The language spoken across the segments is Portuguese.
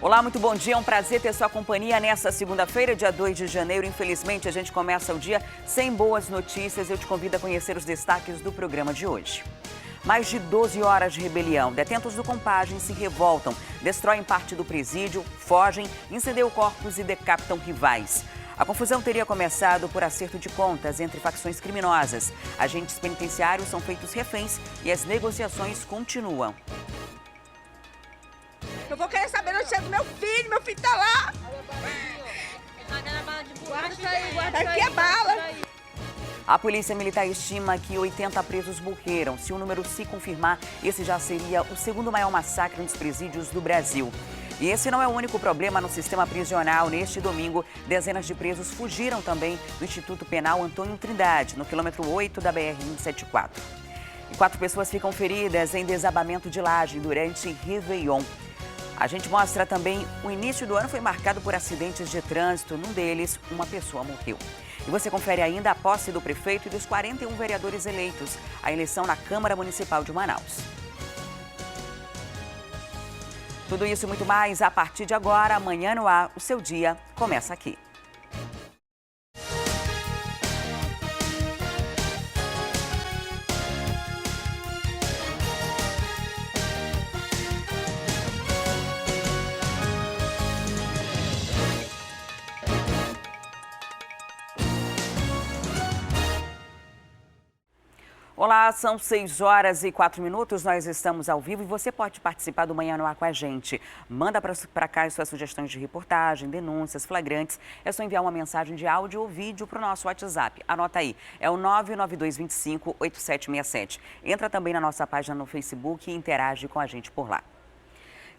Olá, muito bom dia. É um prazer ter sua companhia nesta segunda-feira, dia 2 de janeiro. Infelizmente, a gente começa o dia sem boas notícias. Eu te convido a conhecer os destaques do programa de hoje. Mais de 12 horas de rebelião. Detentos do Compagem se revoltam, destroem parte do presídio, fogem, incendiam corpos e decapitam rivais. A confusão teria começado por acerto de contas entre facções criminosas. Agentes penitenciários são feitos reféns e as negociações continuam. Eu vou querer saber a notícia do meu filho tá lá. Guarda isso aí, guarda isso aí. Aqui é bala. A Polícia Militar estima que 80 presos morreram. Se o número se confirmar, esse já seria o segundo maior massacre nos presídios do Brasil. E esse não é o único problema no sistema prisional. Neste domingo, dezenas de presos fugiram também do Instituto Penal Antônio Trindade, no quilômetro 8 da BR-174. E 4 pessoas ficam feridas em desabamento de laje durante Réveillon. A gente mostra também o início do ano foi marcado por acidentes de trânsito. Num deles, uma pessoa morreu. E você confere ainda a posse do prefeito e dos 41 vereadores eleitos, a eleição na Câmara Municipal de Manaus. Tudo isso e muito mais a partir de agora. Amanhã no ar, o seu dia começa aqui. Olá, são 6 horas e 4 minutos, nós estamos ao vivo e você pode participar do Manhã no Ar com a gente. Manda para cá as suas sugestões de reportagem, denúncias, flagrantes. É só enviar uma mensagem de áudio ou vídeo para o nosso WhatsApp. Anota aí, é o 99225-8767. Entra também na nossa página no Facebook e interage com a gente por lá.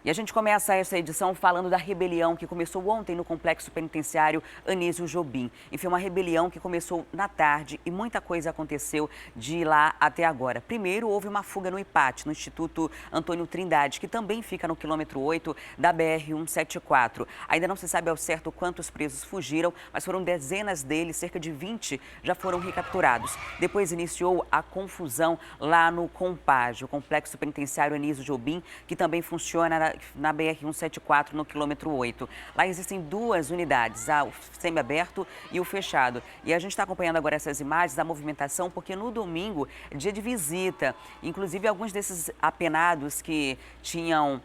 E a gente começa essa edição falando da rebelião que começou ontem no Complexo Penitenciário Anísio Jobim. E foi uma rebelião que começou na tarde e muita coisa aconteceu de lá até agora. Primeiro, houve uma fuga no IPAT, no Instituto Antônio Trindade, que também fica no quilômetro 8 da BR-174. Ainda não se sabe ao certo quantos presos fugiram, mas foram dezenas deles, cerca de 20 já foram recapturados. Depois iniciou a confusão lá no Compagem, o Complexo Penitenciário Anísio Jobim, que também funciona na BR-174, no quilômetro 8. Lá existem 2 unidades, o semiaberto e o fechado. E a gente está acompanhando agora essas imagens da movimentação, porque no domingo é dia de visita. Inclusive, alguns desses apenados que tinham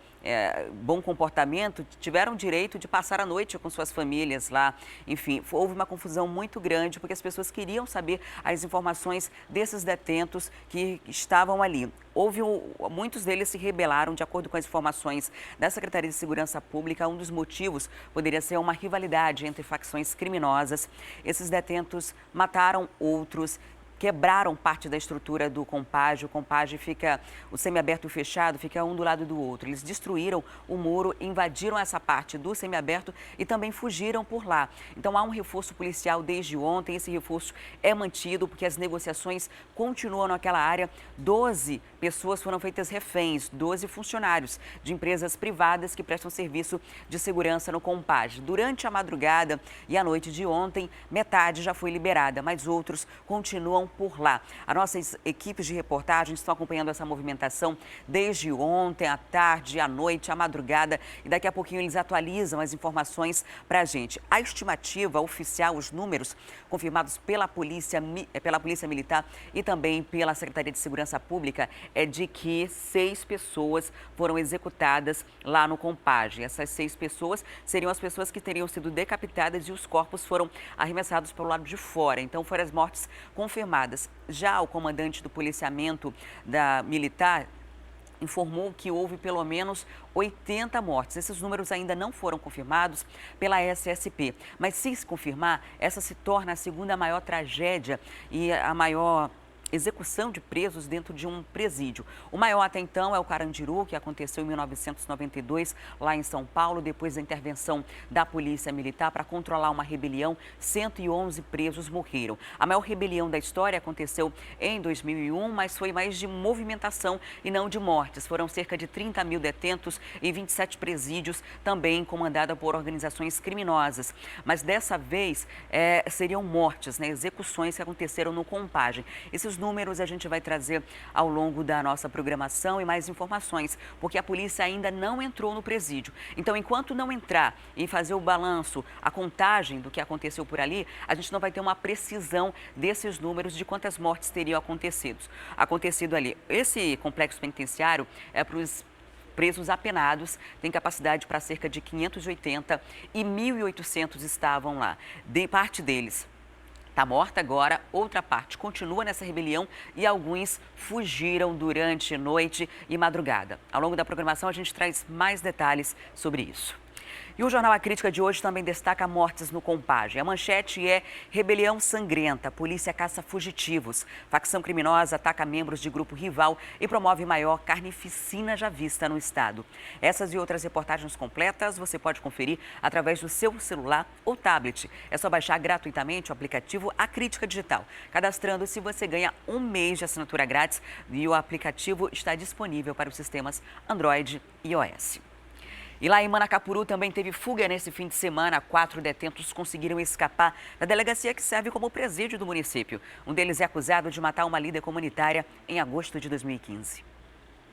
bom comportamento tiveram direito de passar a noite com suas famílias lá. Enfim, houve uma confusão muito grande, porque as pessoas queriam saber as informações desses detentos que estavam ali. Muitos deles se rebelaram, de acordo com as informações da Secretaria de Segurança Pública. Um dos motivos poderia ser uma rivalidade entre facções criminosas. Esses detentos mataram outros, quebraram parte da estrutura do Compagem. O Compagem fica, o semiaberto e o fechado fica um do lado do outro. Eles destruíram o muro, invadiram essa parte do semiaberto e também fugiram por lá. Então há um reforço policial desde ontem. Esse reforço é mantido porque as negociações continuam naquela área. 12 pessoas foram feitas reféns, 12 funcionários de empresas privadas que prestam serviço de segurança no Compagem. Durante a madrugada e a noite de ontem, metade já foi liberada, mas outros continuam por lá. As nossas equipes de reportagem estão acompanhando essa movimentação desde ontem, à tarde, à noite, à madrugada, e daqui a pouquinho eles atualizam as informações para a gente. A estimativa oficial, os números confirmados pela Polícia Militar e também pela Secretaria de Segurança Pública é de que 6 pessoas foram executadas lá no Compagem. Essas 6 pessoas seriam as pessoas que teriam sido decapitadas e os corpos foram arremessados para o lado de fora. Então foram as mortes confirmadas. Já o comandante do policiamento militar informou que houve pelo menos 80 mortes. Esses números ainda não foram confirmados pela SSP. Mas se confirmar, essa se torna a segunda maior tragédia e a maior execução de presos dentro de um presídio. O maior até então é o Carandiru, que aconteceu em 1992, lá em São Paulo, depois da intervenção da Polícia Militar para controlar uma rebelião. 111 presos morreram. A maior rebelião da história aconteceu em 2001, mas foi mais de movimentação e não de mortes. Foram cerca de 30 mil detentos e 27 presídios, também comandada por organizações criminosas. Mas dessa vez seriam mortes, né, execuções que aconteceram no Compagem. Esses Outros números a gente vai trazer ao longo da nossa programação e mais informações, porque a polícia ainda não entrou no presídio. Então, enquanto não entrar e fazer o balanço, a contagem do que aconteceu por ali, a gente não vai ter uma precisão desses números de quantas mortes teriam acontecido ali. Esse complexo penitenciário é para os presos apenados, tem capacidade para cerca de 580 e 1.800 estavam lá. Parte deles está morta agora, outra parte continua nessa rebelião e alguns fugiram durante noite e madrugada. Ao longo da programação, a gente traz mais detalhes sobre isso. E o Jornal A Crítica de hoje também destaca mortes no Compage. A manchete é rebelião sangrenta, polícia caça fugitivos. Facção criminosa ataca membros de grupo rival e promove maior carnificina já vista no estado. Essas e outras reportagens completas você pode conferir através do seu celular ou tablet. É só baixar gratuitamente o aplicativo A Crítica Digital. Cadastrando-se, você ganha 1 mês de assinatura grátis e o aplicativo está disponível para os sistemas Android e iOS. E lá em Manacapuru também teve fuga nesse fim de semana. 4 detentos conseguiram escapar da delegacia que serve como presídio do município. Um deles é acusado de matar uma líder comunitária em agosto de 2015.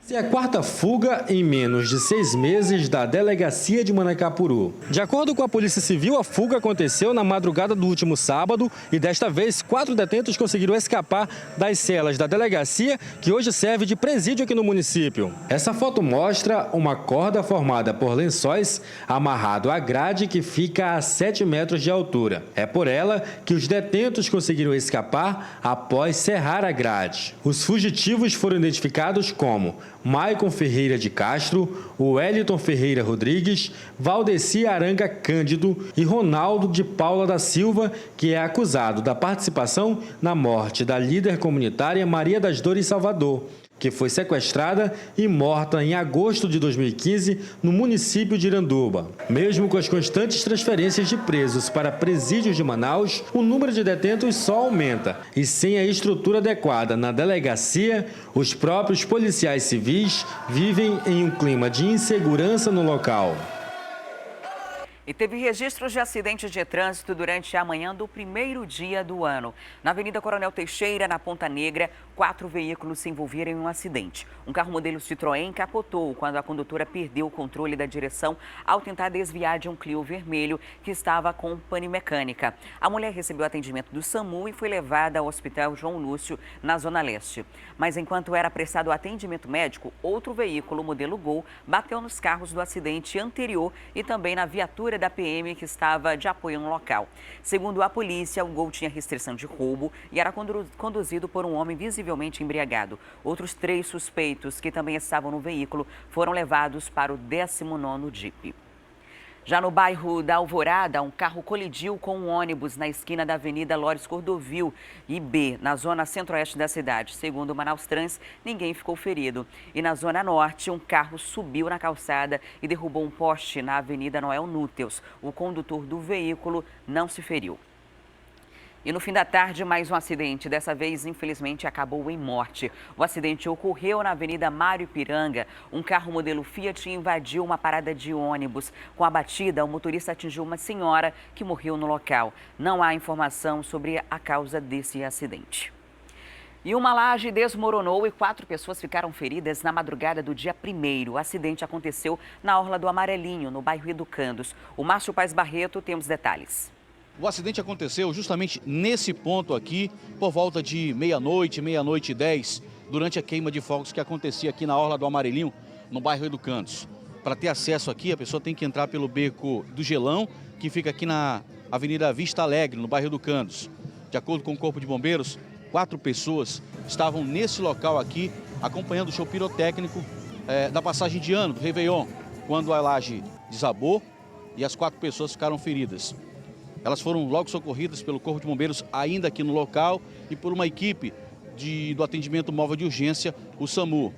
Essa é a quarta fuga em menos de 6 meses da delegacia de Manacapuru. De acordo com a Polícia Civil, a fuga aconteceu na madrugada do último sábado e desta vez 4 detentos conseguiram escapar das celas da delegacia, que hoje serve de presídio aqui no município. Essa foto mostra uma corda formada por lençóis amarrado à grade que fica a 7 metros de altura. É por ela que os detentos conseguiram escapar após serrar a grade. Os fugitivos foram identificados como Maicon Ferreira de Castro, Wellington Ferreira Rodrigues, Valdeci Aranga Cândido e Ronaldo de Paula da Silva, que é acusado da participação na morte da líder comunitária Maria das Dores Salvador, que foi sequestrada e morta em agosto de 2015 no município de Iranduba. Mesmo com as constantes transferências de presos para presídios de Manaus, o número de detentos só aumenta. E sem a estrutura adequada na delegacia, os próprios policiais civis vivem em um clima de insegurança no local. E teve registros de acidentes de trânsito durante a manhã do primeiro dia do ano. Na Avenida Coronel Teixeira, na Ponta Negra, 4 veículos se envolveram em um acidente. Um carro modelo Citroën capotou quando a condutora perdeu o controle da direção ao tentar desviar de um Clio vermelho que estava com pane mecânica. A mulher recebeu atendimento do SAMU e foi levada ao Hospital João Lúcio, na Zona Leste. Mas enquanto era prestado atendimento médico, outro veículo modelo Gol bateu nos carros do acidente anterior e também na viatura da PM que estava de apoio no local. Segundo a polícia, o Gol tinha restrição de roubo e era conduzido por um homem visivelmente embriagado. Outros 3 suspeitos que também estavam no veículo foram levados para o 19º DIP. Já no bairro da Alvorada, um carro colidiu com um ônibus na esquina da Avenida Lores Cordovil e B, na zona centro-oeste da cidade. Segundo o Manaus Trans, ninguém ficou ferido. E na zona norte, um carro subiu na calçada e derrubou um poste na Avenida Noel Núteus. O condutor do veículo não se feriu. E no fim da tarde, mais um acidente. Dessa vez, infelizmente, acabou em morte. O acidente ocorreu na Avenida Mário Ipiranga. Um carro modelo Fiat invadiu uma parada de ônibus. Com a batida, o motorista atingiu uma senhora que morreu no local. Não há informação sobre a causa desse acidente. E uma laje desmoronou e 4 pessoas ficaram feridas na madrugada do dia 1º. O acidente aconteceu na Orla do Amarelinho, no bairro Educandos. O Márcio Paes Barreto tem os detalhes. O acidente aconteceu justamente nesse ponto aqui, por volta de meia-noite, meia-noite e 10, durante a queima de fogos que acontecia aqui na Orla do Amarelinho, no bairro Educandos. Para ter acesso aqui, a pessoa tem que entrar pelo beco do Gelão, que fica aqui na Avenida Vista Alegre, no bairro Educandos. De acordo com o Corpo de Bombeiros, 4 pessoas estavam nesse local aqui, acompanhando o show pirotécnico da passagem de ano, do Réveillon, quando a laje desabou e as 4 pessoas ficaram feridas. Elas foram logo socorridas pelo Corpo de Bombeiros ainda aqui no local e por uma equipe do atendimento móvel de urgência, o SAMU.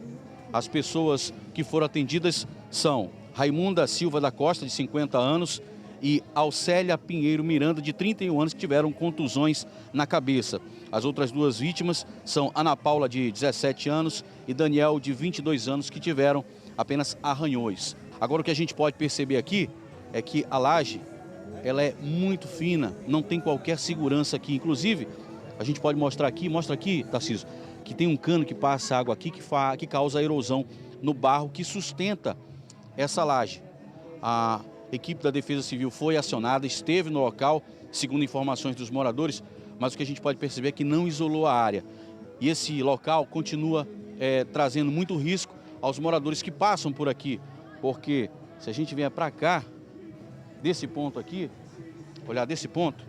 As pessoas que foram atendidas são Raimunda Silva da Costa, de 50 anos, e Alcélia Pinheiro Miranda, de 31 anos, que tiveram contusões na cabeça. As outras 2 vítimas são Ana Paula, de 17 anos, e Daniel, de 22 anos, que tiveram apenas arranhões. Agora, o que a gente pode perceber aqui é que a laje ela é muito fina, não tem qualquer segurança aqui. Inclusive, A gente pode mostra aqui, Tarcísio, que tem um cano que passa água aqui que causa erosão no barro que sustenta essa laje. A equipe da Defesa Civil foi acionada, esteve no local, segundo informações dos moradores, mas o que a gente pode perceber é que não isolou a área. E esse local continua trazendo muito risco aos moradores que passam por aqui, porque se a gente vier para cá, desse ponto aqui, olhar desse ponto,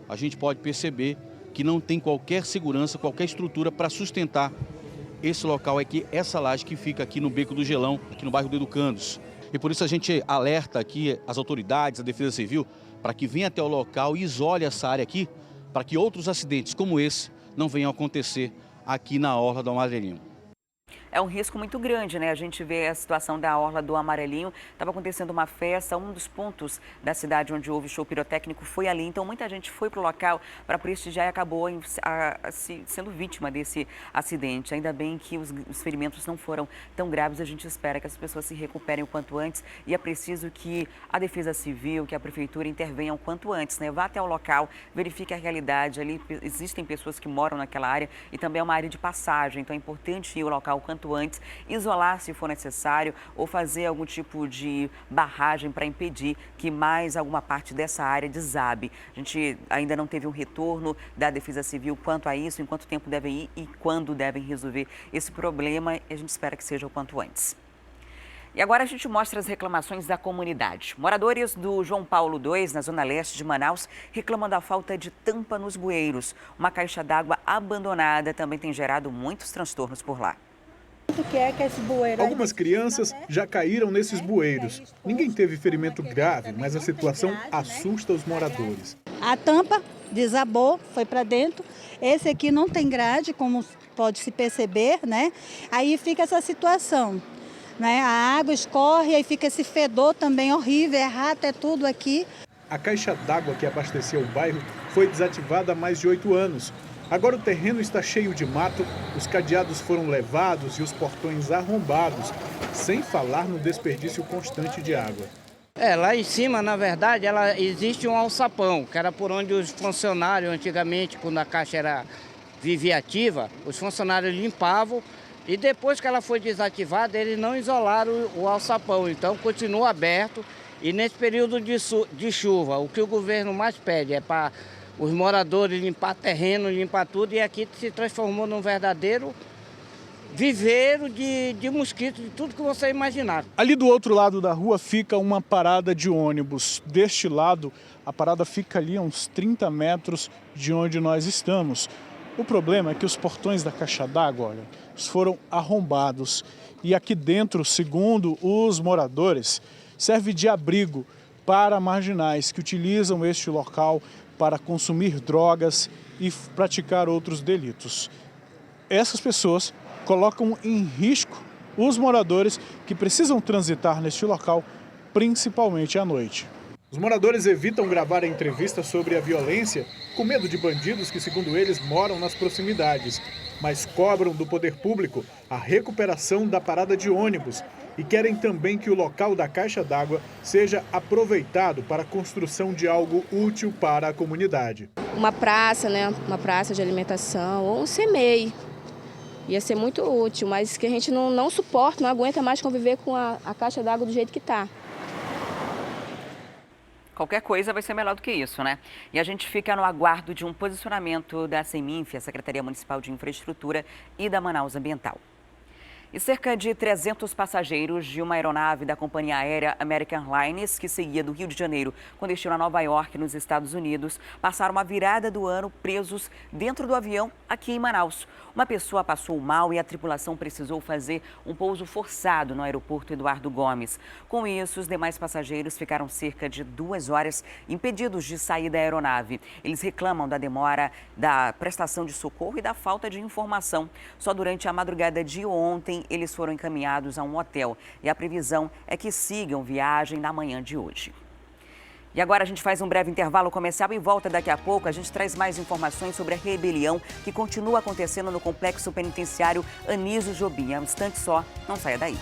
a gente pode perceber que não tem qualquer segurança, qualquer estrutura para sustentar esse local aqui, essa laje que fica aqui no Beco do Gelão, aqui no bairro do Educandos. E por isso a gente alerta aqui as autoridades, a Defesa Civil, para que venha até o local e isole essa área aqui, para que outros acidentes como esse não venham a acontecer aqui na Orla do Amarelinho. É um risco muito grande, né? A gente vê a situação da Orla do Amarelinho. Estava acontecendo uma festa, um dos pontos da cidade onde houve show pirotécnico foi ali. Então, muita gente foi para o local para prestigiar e acabou sendo vítima desse acidente. Ainda bem que os ferimentos não foram tão graves. A gente espera que as pessoas se recuperem o quanto antes. E é preciso que a Defesa Civil, que a Prefeitura intervenham o quanto antes, né? Vá até o local, verifique a realidade. Ali existem pessoas que moram naquela área e também é uma área de passagem. Então, é importante ir ao local o quanto antes, isolar se for necessário ou fazer algum tipo de barragem para impedir que mais alguma parte dessa área desabe. A gente ainda não teve um retorno da Defesa Civil quanto a isso, em quanto tempo devem ir e quando devem resolver esse problema, e a gente espera que seja o quanto antes. E agora a gente mostra as reclamações da comunidade. Moradores do João Paulo II, na zona leste de Manaus, reclamam da falta de tampa nos bueiros. Uma caixa d'água abandonada também tem gerado muitos transtornos por lá. Algumas crianças já caíram nesses bueiros. Ninguém teve ferimento grave, mas a situação assusta os moradores. A tampa desabou, foi para dentro. Esse aqui não tem grade, como pode se perceber, né? Aí fica essa situação, né? A água escorre, aí fica esse fedor também horrível, é rato, é tudo aqui. A caixa d'água que abastecia o bairro foi desativada há mais de 8 anos. Agora o terreno está cheio de mato, os cadeados foram levados e os portões arrombados, sem falar no desperdício constante de água. Lá em cima, na verdade, existe um alçapão, que era por onde os funcionários, antigamente, quando a caixa vivia ativa, os funcionários limpavam e depois que ela foi desativada, eles não isolaram o alçapão, então continua aberto. E nesse período de chuva, o que o governo mais pede é para os moradores limpar terreno, limpar tudo, e aqui se transformou num verdadeiro viveiro de mosquitos, de tudo que você imaginar. Ali do outro lado da rua fica uma parada de ônibus. Deste lado, a parada fica ali a uns 30 metros de onde nós estamos. O problema é que os portões da caixa d'água, olha, foram arrombados. E aqui dentro, segundo os moradores, serve de abrigo para marginais que utilizam este local para consumir drogas e praticar outros delitos. Essas pessoas colocam em risco os moradores que precisam transitar neste local, principalmente à noite. Os moradores evitam gravar a entrevista sobre a violência com medo de bandidos que, segundo eles, moram nas proximidades, mas cobram do poder público a recuperação da parada de ônibus e querem também que o local da caixa d'água seja aproveitado para a construção de algo útil para a comunidade. Uma praça, né? Uma praça de alimentação ou um CMEI. Ia ser muito útil, mas que a gente não suporta, não aguenta mais conviver com a caixa d'água do jeito que está. Qualquer coisa vai ser melhor do que isso, né? E a gente fica no aguardo de um posicionamento da Seminf, a Secretaria Municipal de Infraestrutura, e da Manaus Ambiental. E cerca de 300 passageiros de uma aeronave da companhia aérea American Airlines, que seguia do Rio de Janeiro com destino a Nova York, nos Estados Unidos, passaram a virada do ano presos dentro do avião aqui em Manaus. Uma pessoa passou mal e a tripulação precisou fazer um pouso forçado no aeroporto Eduardo Gomes. Com isso, os demais passageiros ficaram cerca de 2 horas impedidos de sair da aeronave. Eles reclamam da demora da prestação de socorro e da falta de informação. Só durante a madrugada de ontem, eles foram encaminhados a um hotel e a previsão é que sigam viagem na manhã de hoje. E agora a gente faz um breve intervalo comercial e volta daqui a pouco. A gente traz mais informações sobre a rebelião que continua acontecendo no complexo penitenciário Anísio Jobim. É um instante só, não saia daí.